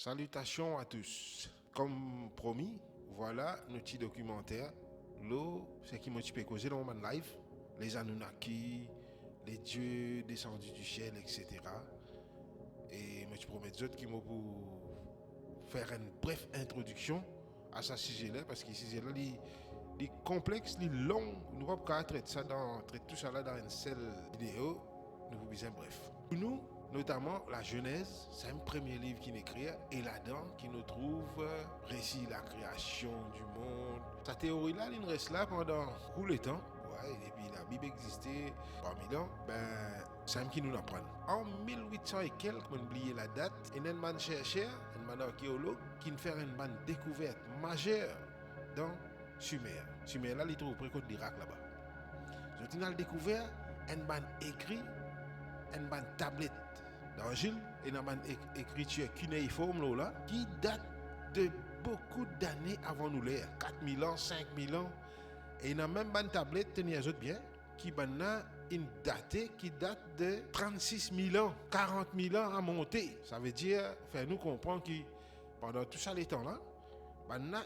Salutations à tous. Comme promis, voilà notre petit documentaire. Là, c'est qui m'a causé dans mon live. Les Anunnaki, les dieux descendus du ciel, etc. Et je promets d'autres qui m'ont pour faire une brève introduction à ce sujet-là, parce que ce sujet-là, il est complexe, il est long. Nous ne pouvons pas traiter tout ça là dans une seule vidéo. Nous vous disons bref. Pour nous, notamment la Genèse, c'est un premier livre qui écrit, et là-dedans qui nous trouve récit de la création du monde. Sa théorie-là, il reste là pendant tout le temps. Ouais, et puis la Bible existait parmi là, c'est un qui nous apprend. En 1800 et quelques, on oublié la date, et un man chercheur, un man archéologue, qui fait une découverte majeure dans Sumer. Sumer là, il trouve près de l'Irak là-bas. Je a découvert un man écrit, une tablette d'argile et une écriture cunéiforme là, qui date de beaucoup d'années avant nous l'ère, 4000 ans, 5000 ans. Et il y a même une tablette, tenez les autres bien, qui a une date qui date de 36 000 ans, 40 000 ans à monter. Ça veut dire, faire nous comprendre que pendant tout ça les temps là,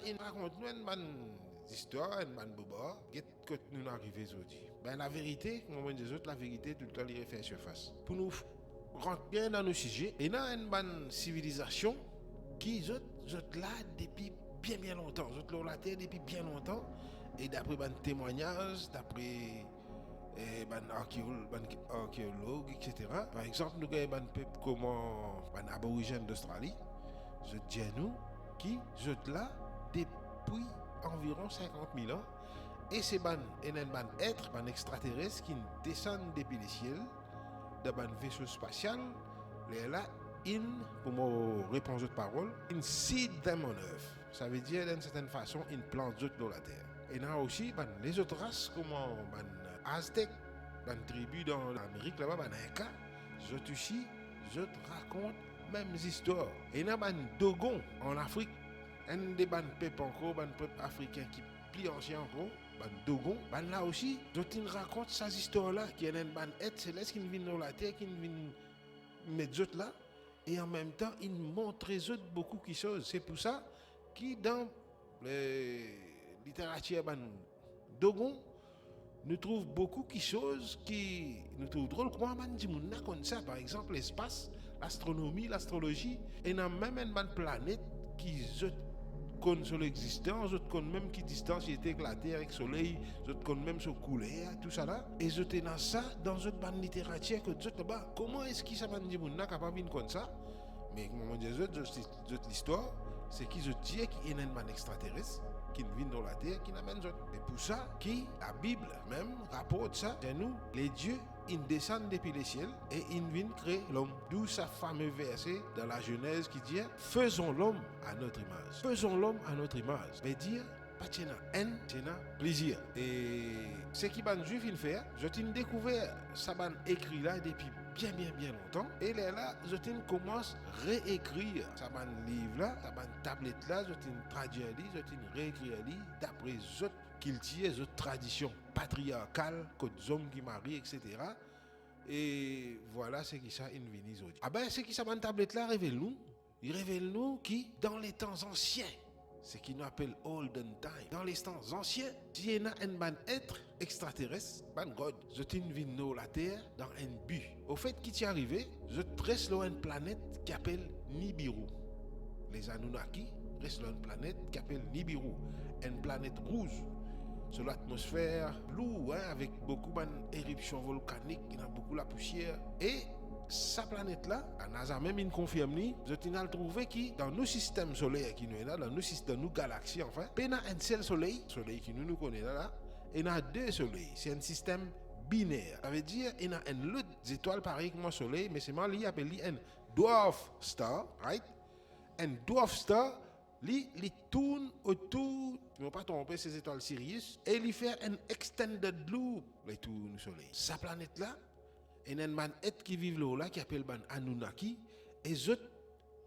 il raconte nous une histoire, une boba, que nous arrivons aujourd'hui. La vérité, comme on dit autres, la vérité, tout le temps, il refait surface. Pour nous rentrer bien dans nos sujets, il y a une bonne civilisation qui est là depuis bien longtemps. Ils sont la terre depuis bien longtemps. Et d'après les témoignages, d'après les archéologues, etc. Par exemple, nous avons un peuple comme les aborigènes d'Australie. Je dis à nous qui sont là depuis environ 50 000 ans. Et c'est un être, un extraterrestre qui descend depuis les ciels, dans un vaisseau spatial. Là, pour me répondre aux paroles, une seed them on earth. Ça veut dire d'une certaine façon, une plante dans la terre. Et là aussi, les autres races, comme les Aztèques, les tribus dans l'Amérique, là-bas, les Inca, les aussi, je raconte même histoires. Et là, les Dogons en Afrique, un des peuples encore, un peuple africain qui plus ancien encore, les Dogons, là aussi, je raconte ces histoires-là, qui est un être céleste qui vient dans la terre, qui vient mettre autres là. Et en même temps, il montre les autres beaucoup de choses. C'est pour ça que dans la littérature Dogon, nous trouvons beaucoup de choses qui nous trouvent drôles. Comment on dit comme ça, par exemple, l'espace, l'astronomie, l'astrologie, et dans même une planète qui connaît sur l'existence, autres connaissent même qui distance était avec la Terre, avec le Soleil, autres connaissent même sur coulée, tout ça là. Et je étais dans ça, dans une bande littérature que d'autres là-bas. Comment est-ce qu'ils savent dire qu'on n'a capable de comme ça? Mais comme on dit, l'histoire, c'est qu'ils disent qu'il y a un extraterrestre qui vient dans la terre, qui n'amène d'autres. Et pour ça, la Bible même rapporte ça, c'est nous, les dieux, ils descendent depuis les ciels et ils viennent créer l'homme. D'où sa fameux verset dans la Genèse qui dit faisons l'homme à notre image. Faisons l'homme à notre image. Mais dire, pas de haine, c'est plaisir. Et ce qui va juif il fait, je t'ai découvert ça écrit là depuis bien longtemps. Et là, je commence à réécrire ça livre là, ça tablette là, je traduire je réécrire d'après les autres cultures, les autres traditions patriarcales, que des hommes qui marient, etc. Et voilà ce qui ça une venise aujourd'hui. Ce qui ça tablette là révèle-nous. Il révèle-nous qui dans les temps anciens, ce qui nous appelle olden time. Dans les temps anciens, il y a un être extraterrestre, un god, je t'ai venu sur la Terre dans un but. Au fait, qui t'est arrivé, je reste sur une planète qui s'appelle Nibiru. Les Anunnaki restent sur une planète qui s'appelle Nibiru, une planète rouge. Sur l'atmosphère bleue, avec beaucoup d'éruptions volcaniques, il y a beaucoup de la poussière. Et sa planète-là, la NASA même il confirme, je a trouvé que dans nos systèmes solaires qui nous est là, dans nos galaxies enfin, il y a un seul soleil qui nous connaît là, et il y a deux soleils. C'est un système binaire. Ça veut dire qu'il y a une autre étoile pareille que mon soleil, mais c'est mal lié appelé un dwarf star, right? Un dwarf star, il tourne autour, je ne vais pas tromper ces étoiles Sirius, et il fait un extended loop, il tourne le soleil. Sa planète-là, il y a un être qui vit là, qui appelle Anunnaki, et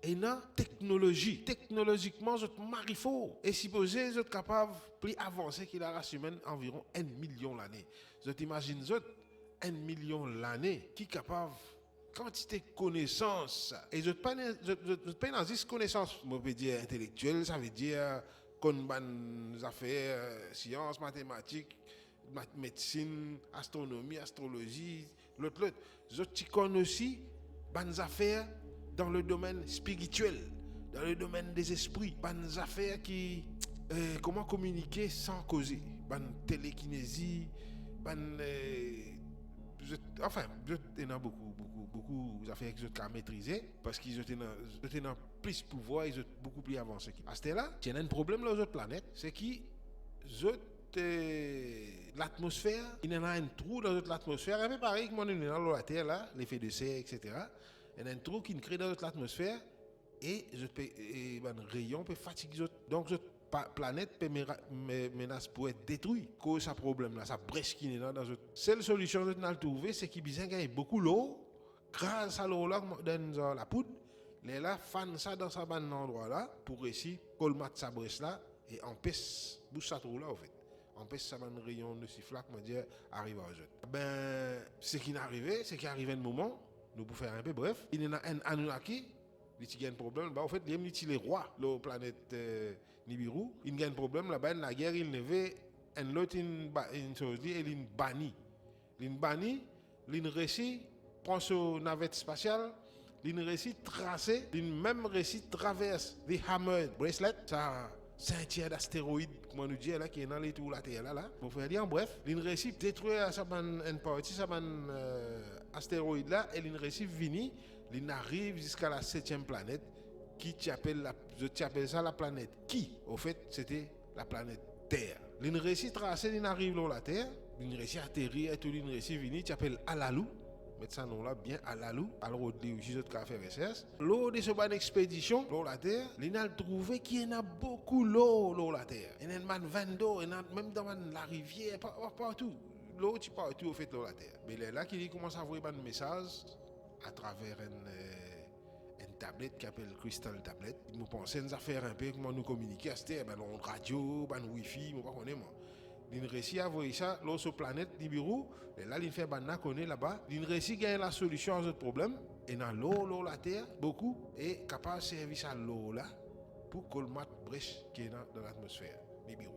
une technologie. Technologiquement, c'est marifaux. Et supposé, vous êtes capable de plus avancer que la race humaine environ 1 million d'années. Vous imaginez, 1 million d'années, qui est capable quantité de connaissances. Et je ne pas dans cette connaissance, je veux dire intellectuelle, ça veut dire qu'on a affaires, sciences, mathématiques, médecine, astronomie, astrologie, l'autre. Je connais aussi des affaires dans le domaine spirituel, dans le domaine des esprits, des affaires qui, comment communiquer sans causer, des télékinésie, enfin, je dans beaucoup d'affaires que je peux maîtriser parce qu'ils ont plus de pouvoir, ils ont beaucoup plus avancé. À ce là, il y a un problème dans les autres planètes, c'est que l'atmosphère, il y a un trou dans l'atmosphère, un peu pareil que moi, dans la Terre, là, l'effet de serre, etc. Il y a un trou qui crée dans l'atmosphère et un rayon peut fatiguer. Donc, planète peut menace pour être détruite. Cause ça problème là, ça brèche qui est dans notre. Seule solution que nous avons trouvé, c'est qu'il y a beaucoup d'eau. Grâce à l'eau là, dans la poudre, les là fan ça dans ce bon endroit là pour réussir colmater sa brèche là et empêche bouche ça trou là en fait. Empêche ça un rayon de sifflat comment dire arrive à jeune. Ben ce qui est arrivé, c'est qu'il arrive un moment, nous pour faire un peu bref, il y a un Anunnaki, il y a un problème, bah en fait, il y a les rois, la planète Nibiru, il y a un problème là-bas, la guerre, il y avait un autre une chose, il est banni. Il banni, il réussit, prend son navette spatiale, il réussit tracer, il même réussit traverse des hammered bracelet, ça ceinture d'astéroïdes, comme on nous dit là, qui est dans les tours de la Terre là. Pour faire dire en bref, il réussit détruire une partie, ça astéroïde là, et il réussit venir, il arrive jusqu'à la 7e planète, qui je appelle ça la planète qui, au fait, c'était la planète Terre. Il réussit tracer, il arrive dans la Terre, il réussit atterrir, et tout, il réussit venir, tu appelles Alalou. Mettre ça nom là bien à Alalou, alors au début de café RSS. L'eau de cette expédition, l'eau la terre, il a trouvé qu'il y en a beaucoup l'eau la terre. Il y a un vent d'eau, même dans la rivière, partout. L'eau tu partout au fait l'eau la terre. Mais là qu'il commence à envoyer un message à travers une tablette qui s'appelle Crystal Tablet. Nous pensons à faire un peu comment nous communiquer à cette terre, on radio, wifi, je ne sais pas moi. Il réussit à voir ça, l'autre planète Nibiru, et là, il fait banana connaît là-bas. Il réussit à gagner la solution à ce problème. Et dans l'eau, la terre, beaucoup, et capable de servir à l'eau là pour colmater la brèche qui est dans l'atmosphère Nibiru.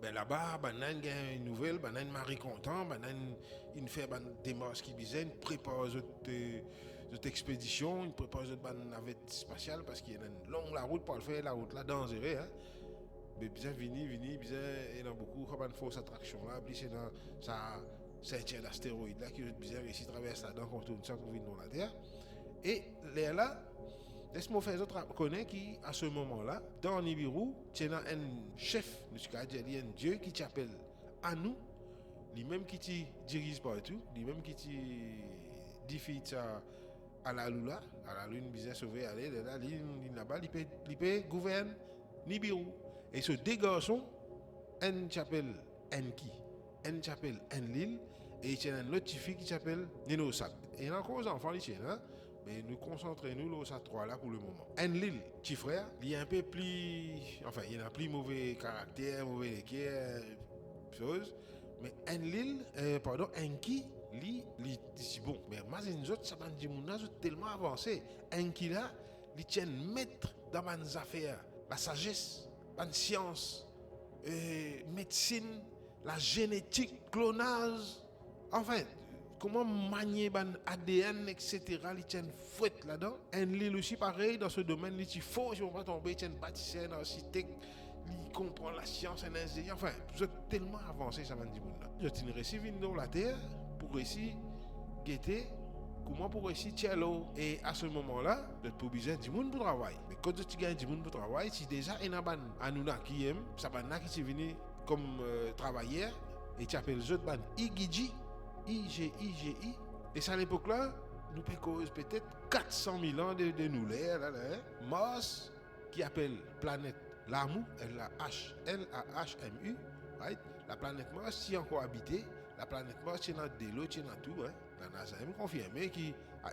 Ben là-bas, il y a une nouvelle, il y a une Marie content, il fait des démarches qui disent, il prépare cette expédition, il prépare une navette spatiale parce qu'il y a une longue la route pour le faire, la route là dangereuse. Hein. Mais bien vini, il y a beaucoup de fausses attractions là, puis c'est dans sa ceinture d'astéroïdes là qui est bizarre ici traverse là-dedans qu'on tourne ça pour venir dans la Terre. Et là, laisse-moi faire autre connaître qui à ce moment-là, dans Nibiru, il y a un chef, un dieu qui s'appelle Anu, lui-même qui te dirige partout, lui-même qui te défie à la lune, bizarre sauvé aller là, il peut gouverner Nibiru. Et ce deux garçons, un s'appelle Enki, un s'appelle Enlil, et il y a un autre fille qui s'appelle Ninosat. Et il y a encore des enfants, mais nous concentrons-nous sur trois là pour le moment. Enlil, petit frère, il est un peu plus, enfin, il a plus mauvais caractère, mauvais chose. Mais Enki, lui, dit bon, mais moi, les autres, ça m'a dit, tellement avancé. Enki là, il tient maître dans mes affaires, la sagesse. La science, médecine, la génétique, clonage, enfin, comment manier l'ADN, etc. Il tient fouette là-dedans. Un livre aussi pareil dans ce domaine, il faut, je ne vais pas tomber, il tient bâtisseur, architecte, il comprend la science, un ingénieur, enfin, vous êtes tellement avancé, ça va dire. Je tiens réussi dans la terre pour réussir guetter. Comment pour réussir l'eau? Et à ce moment-là, vous n'êtes pas obligé du monde pour travailler. Mais quand tu gagnes du monde pour travailler, si déjà il y a un Anunnaki qui aime, ça va qui est venu comme travailleur, et tu appelles les autres Igiji, IGI. Et ça à l'époque-là, nous pouvons peut-être 400 000 ans de nous l'air, Mars, qui appelle planète Lamu, L-A-H-M-U, right? La planète Mars, si encore habitée, la planète Mars, c'est dans de l'eau, c'est dans tout, hein? La NASA a confirmé qu'à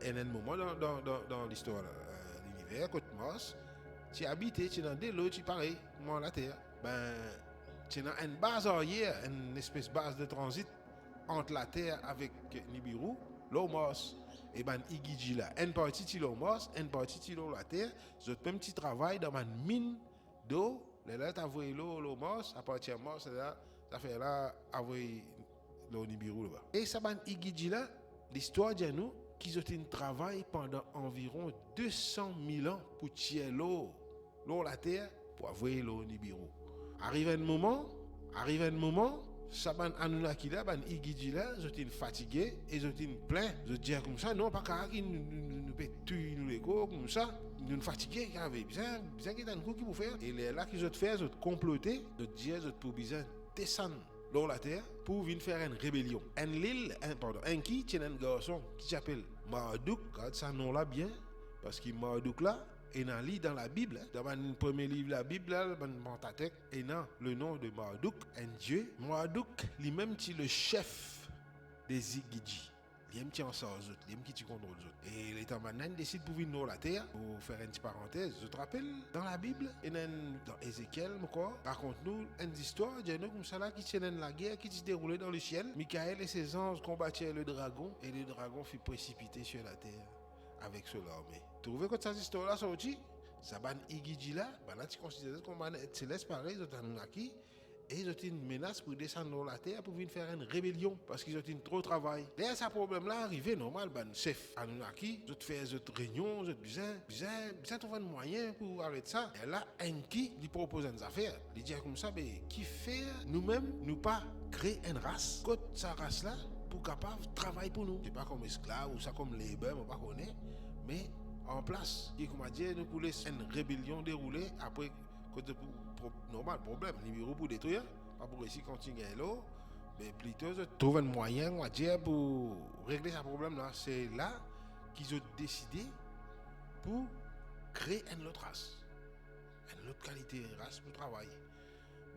un moment dans l'histoire de l'univers, côté Mars, tu habites, tu es dans des lots, tu pareil, comme la Terre. Ben, tu es dans une base arrière, une espèce de base de transit entre la Terre avec Nibiru, Mars. Et ben Igiji là, une partie ti Mars, une partie ti la terre, autres même petit travail dans ma mine d'eau, là t'as envoyé l'eau Mars, à partir de Mars là, ça fait là envoyer l'eau Nibiru là. Et ça ben Igiji là, l'histoire dit nous qu'ils ont travaillé pendant environ 200 000 ans pour tirer l'eau la terre pour envoyer l'eau Nibiru. Arrive un moment, Saban Anunnaki là, ban Igiji là, ils sont fatigués et ils sont pleins. Ils disent comme ça, non, pas qu'à nous tuer nous les go comme ça. Nous fatigués, il y avait besoin qu'il y ait un coup qui vous faire. Et là qu'ils ont fait, ils ont comploté, ils ont dit, ils ont pour besoin descendre dans la terre pour venir faire une rébellion. Un qui tient un garçon qui s'appelle Marduk, regarde ça nom là bien, parce que Marduk là, et dans la Bible, dans le premier livre de la Bible, et dans le nom de Marduk, un dieu. Marduk, lui-même, est le chef des Igiji. Il est en sort autres, il est qui contrôle les autres. Et l'État maintenant décide pour venir dans la terre, pour faire une petite parenthèse. Je te rappelle, dans la Bible, et dans Ézéchiel, raconte-nous une histoire, il y a comme ça là qui tiennent la guerre qui se déroulait dans le ciel. Michael et ses anges combattaient le dragon, et le dragon fut précipité sur la terre avec son armée. Tu trouves que cette histoire-là sortie? Ça ban Igiji là, là tu considères qu'on va être céleste pareil, ils ont Anunnaki, et ils ont une menace pour descendre dans la terre pour venir faire une rébellion parce qu'ils ont trop de travail. Là, ce problème-là arrivé normal, chef Anunnaki, ils ont fait une réunion, ils ont besoin trouver un moyen pour arrêter ça. Et là, Enki lui propose une affaire. Il dit comme ça, mais qui fait nous-mêmes, nous pas créer une race, que sa race-là, pour capable de travailler pour nous. C'est pas comme esclave ou ça comme labor, on ne connaît pas, mais en place. Et comme dit, nous pour laisser une rébellion dérouler après côté normal problème, numéro pour détruire, pas pour réussir continuer là, mais plutôt trouver un moyen, on va dire, pour régler ce problème là. C'est là qu'ils ont décidé pour créer une autre race, une autre qualité de race pour travailler.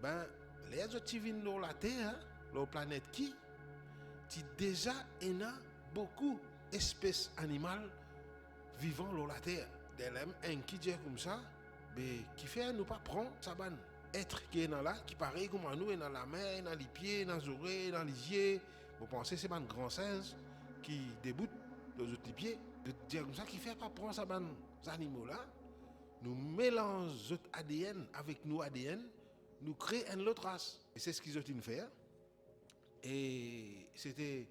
Ben, les autres qui viennent dans la Terre, la planète qui déjà il y a beaucoup d'espèces animales vivant dans la terre. Un qui dit comme ça, mais qui fait nous pas prendre ça ban être qui est dans là, qui pareil comme nous, est dans la main, dans les pieds, dans les oreilles, dans les yeux. Vous pensez c'est un grand singe qui déboute les autres pieds. De dire comme ça, qui fait pas prendre ça ban animaux là, nous mélangeons notre ADN avec nos ADN, nous créons une autre race. Et c'est ce qu'ils ont fait. Et c'était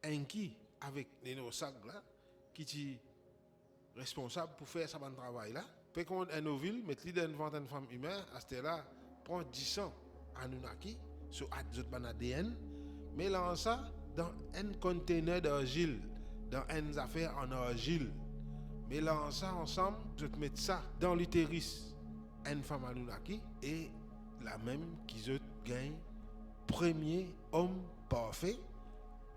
Enki avec les sacs là qui est responsable pour faire ce travail là. Puis quand un ovule met l'idée devant une femme humaine, à ce là prend 10 ans Anunnaki sur un ADN, mélange ça dans un conteneur d'argile, dans une affaire en argile. Mélange ça ensemble, je te mets ça dans l'utérus une femme Anunnaki et la même qui se gagne premier homme parfait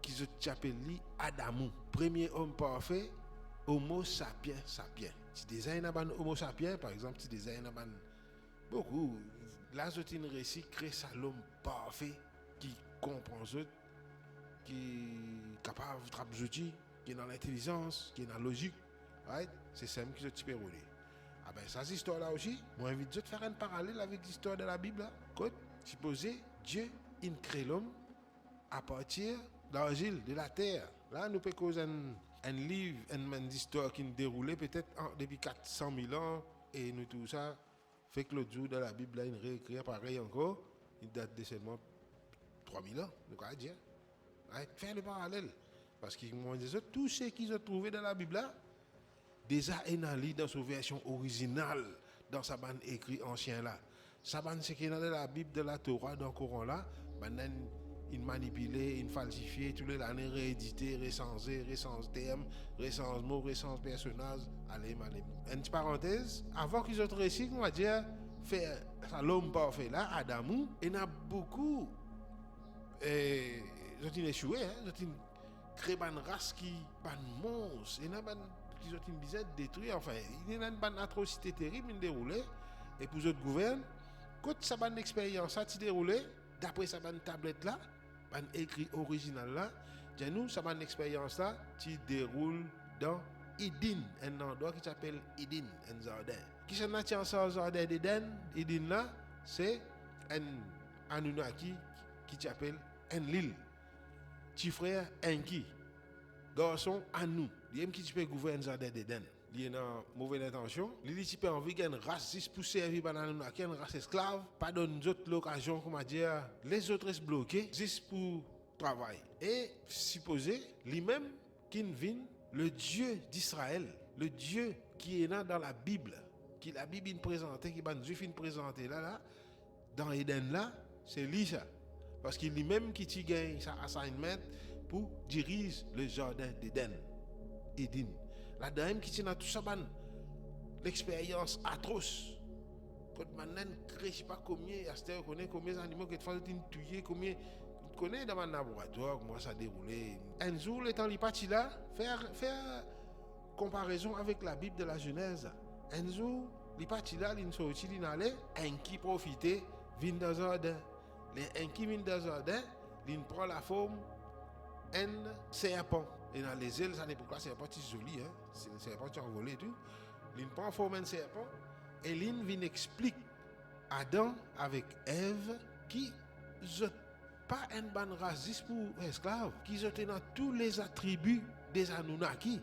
qui se appelle Adamou. Premier homme parfait, Homo sapiens sapiens. Si des un Homo sapiens, par exemple, si des un beaucoup, là, c'est une récit crée ça l'homme parfait qui comprend ce qui est capable de travailler, qui est dans l'intelligence, qui est dans la logique. Right? C'est ça qui se type roulé. Ah ben, ça, cette histoire-là aussi, moi, j'invite de faire un parallèle avec l'histoire de la Bible. Quand, supposez, Dieu, il crée l'homme à partir d'argile, de la terre. Là, nous pouvons causer un livre, une histoire qui nous déroulait peut-être depuis 400 000 ans, et nous tout ça, fait que l'autre jour de la Bible, là, il réécrit pareil encore, il date de seulement 3000 ans, nous allons dire. Faire le parallèle. Parce qu'ils m'ont dit, tout ce qu'ils ont trouvé dans la Bible, là, déjà est dans sa version originale, dans sa bande écrit ancien là. Sa bande, c'est qu'il y a dans la Bible, de la Torah, dans le Coran là, il manipulé, il falsifié, tous les années réédité, recensé, recense termes, recense mots, recense personnages. Allez. Une petite parenthèse, avant qu'ils aient réussi, on va dire, faire l'homme parfait là, Adamou, il y en a beaucoup. Ils ont échoué, ils ont créé une race qui est un monstre, il y en a qui ont une dizaine détruit, enfin, il y a une atrocité terrible qui déroulée, et pour les autres gouvernements, quand ça a une expérience ça déroulé, d'après ça une tablette là, un écrit original là, nous ça une expérience là qui déroule dans Eden, un endroit qui s'appelle Eden, un jardin. Qui s'en a en jardin d'Eden, Eden là, c'est un Anunnaki qui s'appelle Enlil, petit frère Enki. garçon à nous. Il aime qui tu peux gouverner jardin d'Éden. Il est dans mauvaise intention. Il dit tu peux envie qu'un race pour servir pendant une race esclave. Pas donne d'autres l'occasion comment dire les autres restent bloqués juste pour travail. Et supposer lui-même qu'il vient le Dieu d'Israël, le Dieu qui est là dans la Bible, qui la Bible présente, qui va nous présenter là dans Éden là, c'est lui ça. Parce qu'il lui-même qui gagne sa assignment pour diriger le jardin d'Éden. Éden. La dame qui tient tout ça, l'expérience atroce. Quand maintenant, je ne sais pas combien, on connaît combien d'animaux qui font tuer, combien, on connaît dans mon laboratoire comment ça déroulé. Un jour, le temps il parti là, faire comparaison avec la Bible de la Genèse. Un jour, il parti là, il sorti, il allait, un qui profitait, vient dans un jardin. Les un qui vient dans un jardin, il prend la forme un serpent. Et dans les ailes, ça n'est pourquoi c'est pas si joli, hein? C'est le serpent qui a envolé et tout. Il prend forme un serpent et il vient explique Adam avec Ève qui n'ont pas une bonne race pour esclaves, qui ont dans tous les attributs des Anunnaki.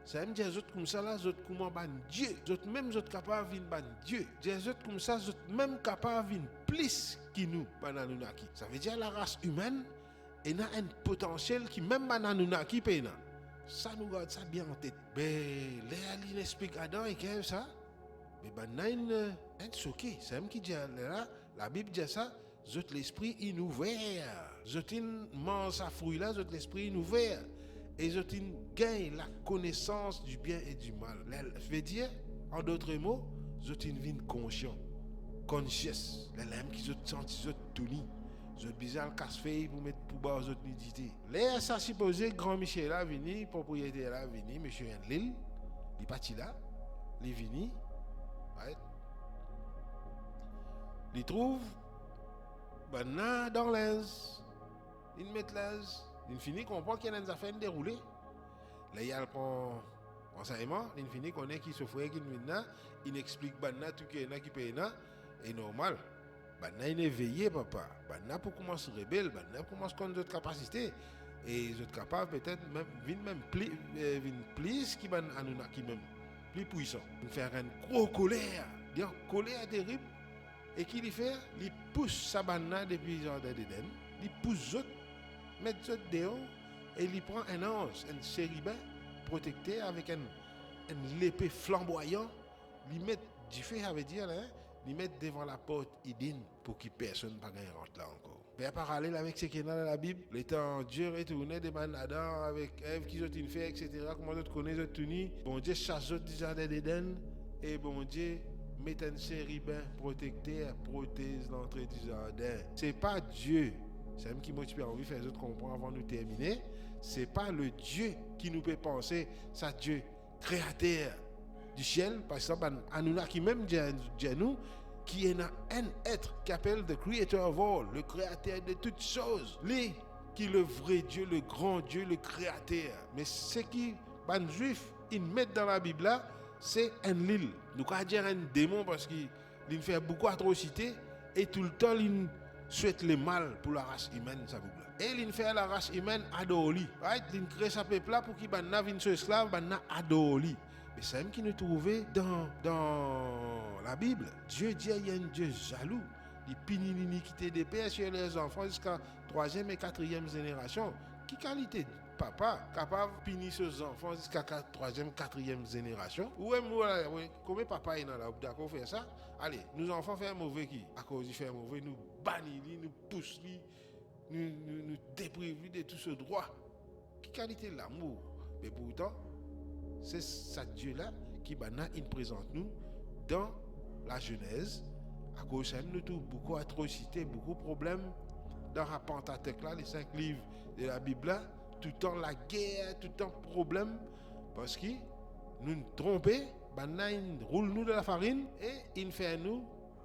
Ça veut dire les autres comme ça là, les autres comme un Dieu, les autres même capables de venir Dieu. Les autres comme ça, les autres même capables de venir plus que nous, les Anunnaki. Ça veut dire la race humaine. Et a un potentiel qui même Anunnaki qui paye. Ça nous garde ça bien en tête. Mais les explique Adam et qu'est ça. Mais ben un choqué. C'est même qui dit là, la Bible dit ça. Zot l'esprit in ouvert. Zotin mange sa fruit là, zot l'esprit in ouvert. Et zotin gagne la connaissance du bien et du mal. Je veux dire, en d'autres mots, zotin vient conscient, conscious. Les lèvres qui zot senti zot tourni. Zot bizarre casse-feuille pour mettre pour bas aux autres nudité. Là, ça supposé grand Michel là vini, propriétaire là vini, monsieur Enlil, il parti là, il vini, right? Il trouve banana dans l'aise, il met l'aise, il finit comprend qu'il y a des affaires déroulées. Là, il prend enseignement, il finit qu'on est qui se fait qu'il vient, il explique banana tout qui est là qui paye là, et normal. Banna il est éveillé, papa. Banna pour commencer rebelle, banna pour commencer contre d'autres capacités. Et les autres capables peut-être même plus qui ban Anunnaki même plus puissant. Il fait une grosse colère, une colère terrible. Et qu'il fait, il pousse sa banna depuis le jardin d'Éden, il pousse autres, met autres dehors et il prend un ange, un chérubin protecté avec une épée flamboyante, il met du feu, ça veut dire là. Ils mettent devant la porte Eden pour que personne ne rentre là encore. Mais parallèle avec ce qui est dans la Bible, le temps Dieu retourné de Adam avec Ève qui ont fait, etc. Comment d'autres connaissent tout ni. Bon Dieu chasse du jardin d'Éden et bon Dieu met un chérubin protecté et protège l'entrée du jardin. C'est pas Dieu. C'est même qui motive envie de faire les autres comprendre avant de terminer. C'est pas le Dieu qui nous peut penser, c'est Dieu créateur du ciel, par exemple, Anunnaki même dit nous, qui est un être qui appelle the creator of all, le créateur de toutes choses. Lui, qui est le vrai Dieu, le grand Dieu, le créateur. Mais ce qui, les juifs, ils mettent dans la Bible là, c'est un lil. Nous allons dire un démon parce qu'il fait beaucoup d'atrocités et tout le temps, il souhaite le mal pour la race humaine, ça vous plaît. Et il fait la race humaine adorer. Right? Il crée sa peuple là pour qu'il vienne sur esclave, il adorer. Mais c'est même qui nous trouvait dans la Bible. Dieu dit qu'il y a un Dieu jaloux. Il punit l'iniquité des pères sur les enfants jusqu'à 3e et 4e génération. Qui qualité de papa capable de punir ses enfants jusqu'à 3e, 4e génération? Ou comment papa est d'accord faire ça? Allez, nos enfants font un mauvais qui? À cause de faire mauvais, nous bannissons, nous poussons, nous déprivons de tout ce droit. Qui qualité de l'amour? Mais pourtant, c'est ce Dieu-là qui il présente nous dans la Genèse. À cause de nous trouve beaucoup d'atrocités, beaucoup de problèmes dans la Pentateuque là, les 5 livres de la Bible là, tout le temps la guerre, tout le temps problème, parce que nous nous trompons, il roule nous de la farine et il fait nous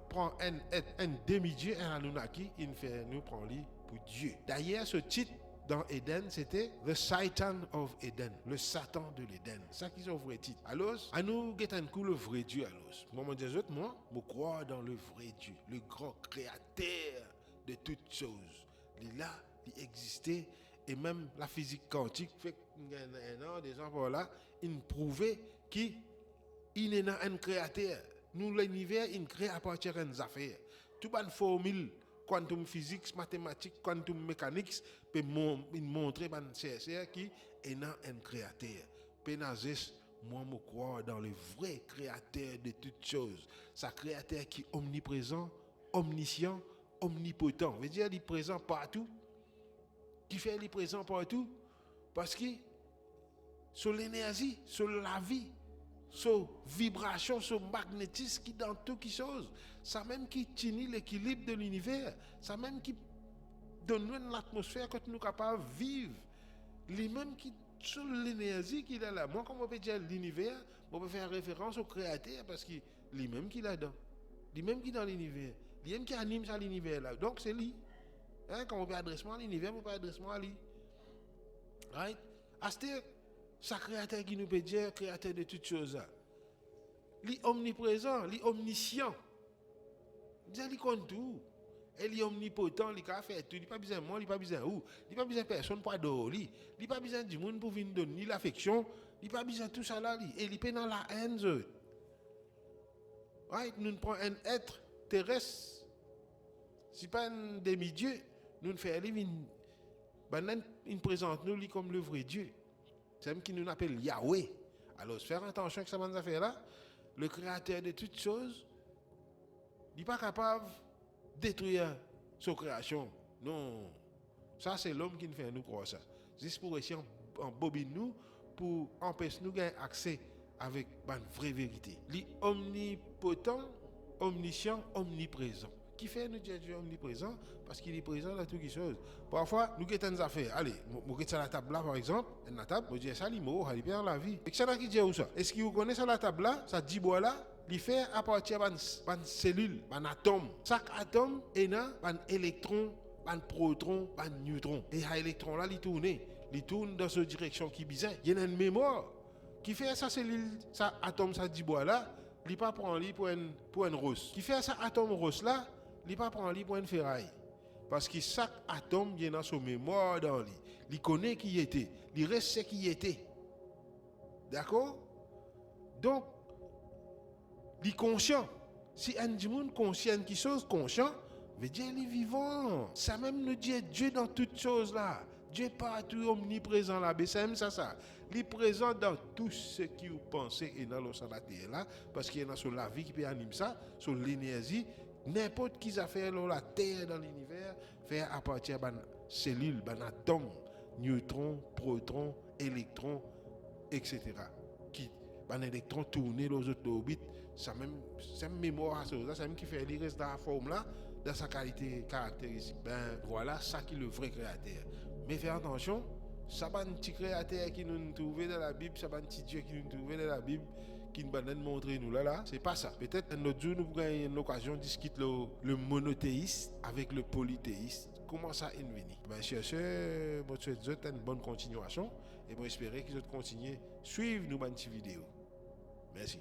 prend un demi-dieu, un Anunnaki, il fait nous prendre lui pour Dieu. D'ailleurs, ce titre dans Éden, c'était The Satan of Eden, le Satan de l'Éden. Ça qui est le vrai titre. Alors, à nous, un coup le vrai Dieu. Alors, moi, je crois dans le vrai Dieu, le grand créateur de toutes choses. Il est là, il existait, Et même la physique quantique fait des gens par là, ils prouvaient qu'il est un créateur. Nous, l'univers, il crée à partir des affaires. Tout une formule, quantum physics, mathématiques, quantum mechanics, peut montrer à chercheur qui est un créateur. Pénazes, moi, je crois dans le vrai créateur de toutes choses. C'est un créateur qui est omniprésent, omniscient, omnipotent. Veut dire, il est présent partout. Qui fait les présents partout parce que sur l'énergie, sur la vie, sur vibration, sur magnétisme qui dans toutes les choses, ça même qui tient l'équilibre de l'univers, ça même qui donne une atmosphère que nous sommes capables de vivre, les mêmes qui sur l'énergie qu'il a là. Moi, comme on peut dire l'univers, on peut faire référence au créateur parce que les mêmes qui là dedans, les mêmes qui dans l'univers, les mêmes qui animent ça l'univers là. Donc c'est lui. Hein, quand on peut adresser à l'univers, on peut adresser à lui. Right? C'est ça créateur qui nous peut dire, créateur de toutes choses. Il est omniprésent, il est omniscient. Il compte tout. Et il est omnipotent, il peut faire tout. Il n'a pas besoin de moi, il n'a pas besoin de où. Il n'a pas besoin de personne pour adorer. Il n'a pas besoin du monde pour venir donner l'affection. Il n'a pas besoin de tout ça là. Et il peut dans la haine. Right? Nous prenons un être terrestre. Ce n'est pas un demi-dieu. Nous faisons il présente nous comme le vrai Dieu. C'est lui qui nous appelle Yahweh. Alors, faire attention avec ça affaire là. Le créateur de toutes choses, il n'est pas capable de détruire sa création. Non. Ça, c'est l'homme qui nous fait nous croire ça. Juste pour essayer en bobine nous, pour empêcher nous d'avoir accès avec une vraie vérité. Il est omnipotent, omniscient, omniprésent. Qui fait nous dire Dieu omniprésent parce qu'il est présent dans toutes les choses. Parfois, nous avons des affaires. Allez, nous avons la table là, par exemple. La table, nous disons ça, il est bien dans la vie. Et ça qui dit où ça? Est-ce que vous connaissez la table là? Ça dit bois là? Il fait à partir d'une cellule, d'un atome. Chaque atome est un électron, un proton, un neutron. Et l'électron là, il tourne dans cette direction qui est bizarre. Il y a une mémoire qui fait sa cellule, ça atome, ça dit bois là. Il ne prend pas pour une rose. Qui fait ça atome rose là? Il ne prend pas pour une ferraille. Parce que chaque atome vient dans son mémoire dans lui. Il connaît qui il était. Il reste ce qui était. D'accord? Donc, il est conscient. Si un monde conscient qui chose conscient, veut dire il est vivant. Ça même nous dit Dieu dans toutes choses là. Dieu est partout omniprésent là. C'est même ça. Il est présent dans tout ce que vous pensez et dans la terre là. Parce qu'il y a sur la vie qui peut animer ça, sur l'énergie. N'importe qui a fait la terre dans l'univers, fait à partir d'une cellule, d'un atome, neutron, proton, électron, etc. Qui, un électron tourné aux autres orbites, c'est même mémoire à ça, c'est même qui fait il reste dans la forme là, dans sa qualité caractéristique. Ben voilà, ça qui est le vrai créateur. Mais faites attention, ça pas un petit créateur qui nous trouve dans la Bible, ça pas un petit Dieu qui nous trouve dans la Bible. Qui nous va montrer nous là, c'est pas ça. Peut-être un autre jour nous pourrons avoir une occasion de discuter le monothéiste avec le polythéiste. Comment ça est venu? Ben cherchez, je vous souhaite une bonne continuation et j'espère que vous continuez à suivre nos petites vidéos. Merci.